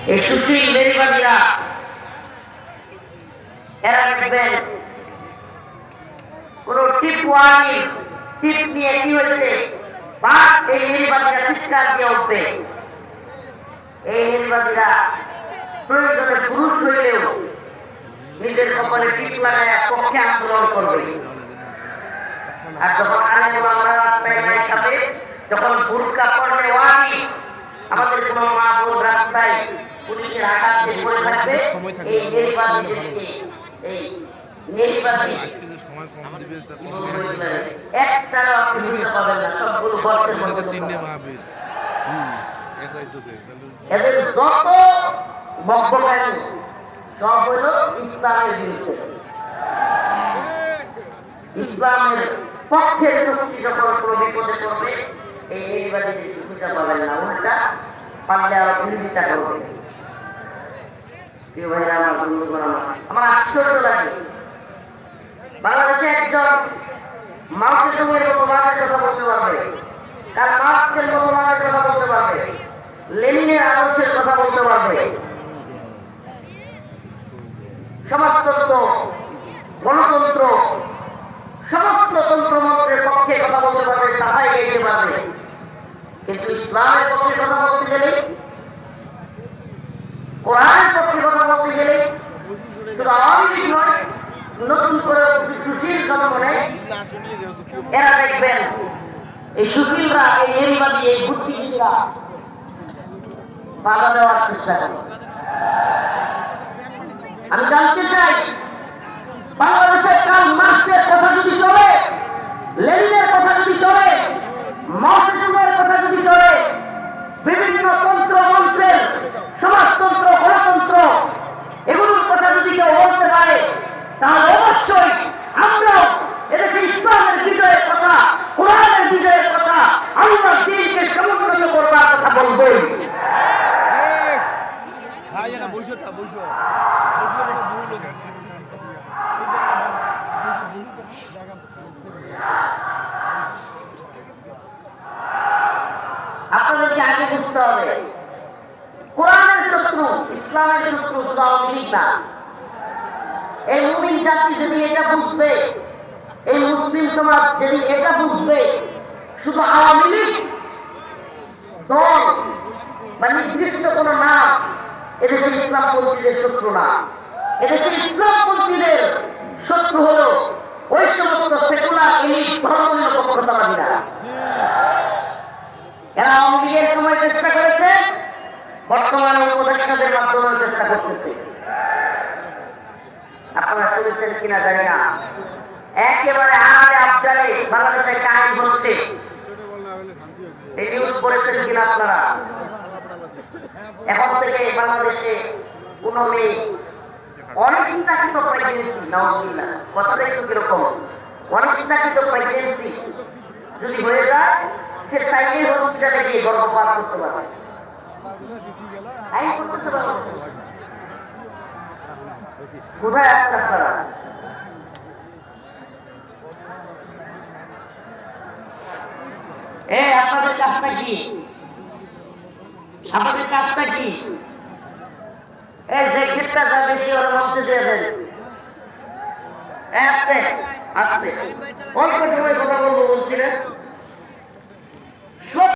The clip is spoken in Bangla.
এই সুশীল বেরিবাদীরা এরা দেখবেন কোন টিপ নিয়ে কি হয়েছে বাস এই নির্বাচীরা চিৎকার দিয়ে উঠবে। এই নির্বাচীরা প্রয়োজনে পুরুষ হইলেও নিজের কপালে টিপ লাগায় পক্ষে আন্দোলন করবে। আর যখন যখন বুরকা পড়বে আমাদের কোন মা বোন রাস্তায় পুলিশের আঘাত দিয়ে পড়ে থাকবে, এই নির্বাচীদেরকে এই নির্বাচী একটাও আপনি বুঝতে পারবেন না, সবগুলো গর্তের মধ্যে এদের যত বক্তব্য সব হইল ইসলামের বিরুদ্ধে। ইসলামের পক্ষের শক্তি যখন কোনো বিপদে পড়বে এই নির্বাচীদের খুঁজে পাবেন না, উল্টা পাল্লে আরো বিরোধিতা করবে। প্রিয় ভাইরা আমার বন্ধুগণ, আমার আশ্চর্য লাগে বাংলাদেশে একজন মাউসের মতো মানুষের কথা বলতে পারবে, কারণ মার্ক্সের মতো মানুষের কথা বলতে পারবে, লেনিনের আদর্শের কথা বলতে পারবে, সমাজতন্ত্র, গণতন্ত্র, সমস্ত তন্ত্রমন্ত্রের পক্ষে কথা বলতে পারবে, সাহায্য গাইতে পারবে। কিন্তু ইসলামের পক্ষে কথা বলতে গেলে, কোরআনের পক্ষে কথা বলতে গেলে শুধু আওয়ামী নয়, নতুন করে সুশীল জনগণে এরা দেখবেন এই সুশীলরা, এই নির্বাচী, এই বুদ্ধিজীবীরা বাধা দেওয়ার চেষ্টা করে। আমি জানতে চাই বাংলাদেশের কাল মার্ক্সের কথা যদি চলে, লেনিনের কথা যদি চলে, মাওসের কথা যদি চলে, বিভিন্ন তন্ত্র মন্ত্রের, সমাজতন্ত্র, গণতন্ত্র, এগুলোর কথা যদি কেউ বলতে পারে, তাহলে অবশ্যই আমরা এদেশে ইসলামের বিজয়ের কথা, কোরআনের বিজয়ের কথা, আল্লাহর দ্বীনকে সমুন্নত করবার কথা বলবই। আপনাদেরকে আগে বুঝতে হবে, কোরআনের শত্রু, ইসলামের শত্রু শুধু আওয়ামী লীগ না। এই মুমিন জাতি যদি এটা বুঝবে, এই মুসলিম সমাজ যদি এটা বুঝবে, শুধু আওয়ামী লীগ দল বা নির্দিষ্ট কোন নাম এদেশের ইসলামপন্থীদের শত্রু না। এদেশের ইসলামপন্থীদের শত্রু হলো ওই সমস্ত সেকুলার এলিট ধর্মনিরপেক্ষতাবাদীরা। এরা আওয়ামী লীগের সময় চেষ্টা করেছে, বর্তমানে উপদেষ্টাদের মাধ্যমে চেষ্টা করতেছে। আপনারা শুনেছেন কিনা জানি না, একেবারে আড়ালে আবদালে বাংলাদেশের কাহিনী বলছে, এই নিউজ করেছেন কিনা আপনারা? এখন থেকে বাংলাদেশে কোন মেয়ে অনেক ইচ্ছাকৃত প্রেগনেন্সি, নাউজুবিল্লাহ, কথাটা একটু কিরকম, অনেক ইচ্ছাকৃত প্রেগনেন্সি যদি হয়ে যায়, সে চাইলেই হসপিটালে গিয়ে গর্ভপাত করতে পারবে। কোথায় আসছে আপনারা? আপনাদের কাজটা কি? আপনাদের কাজটা কি? এই যে ক্ষেত্রটা যা বেশি ওরা মঞ্চে দিয়ে দেন, আস্তে আস্তে অল্প সময় কথা বলবো বলছিলেন।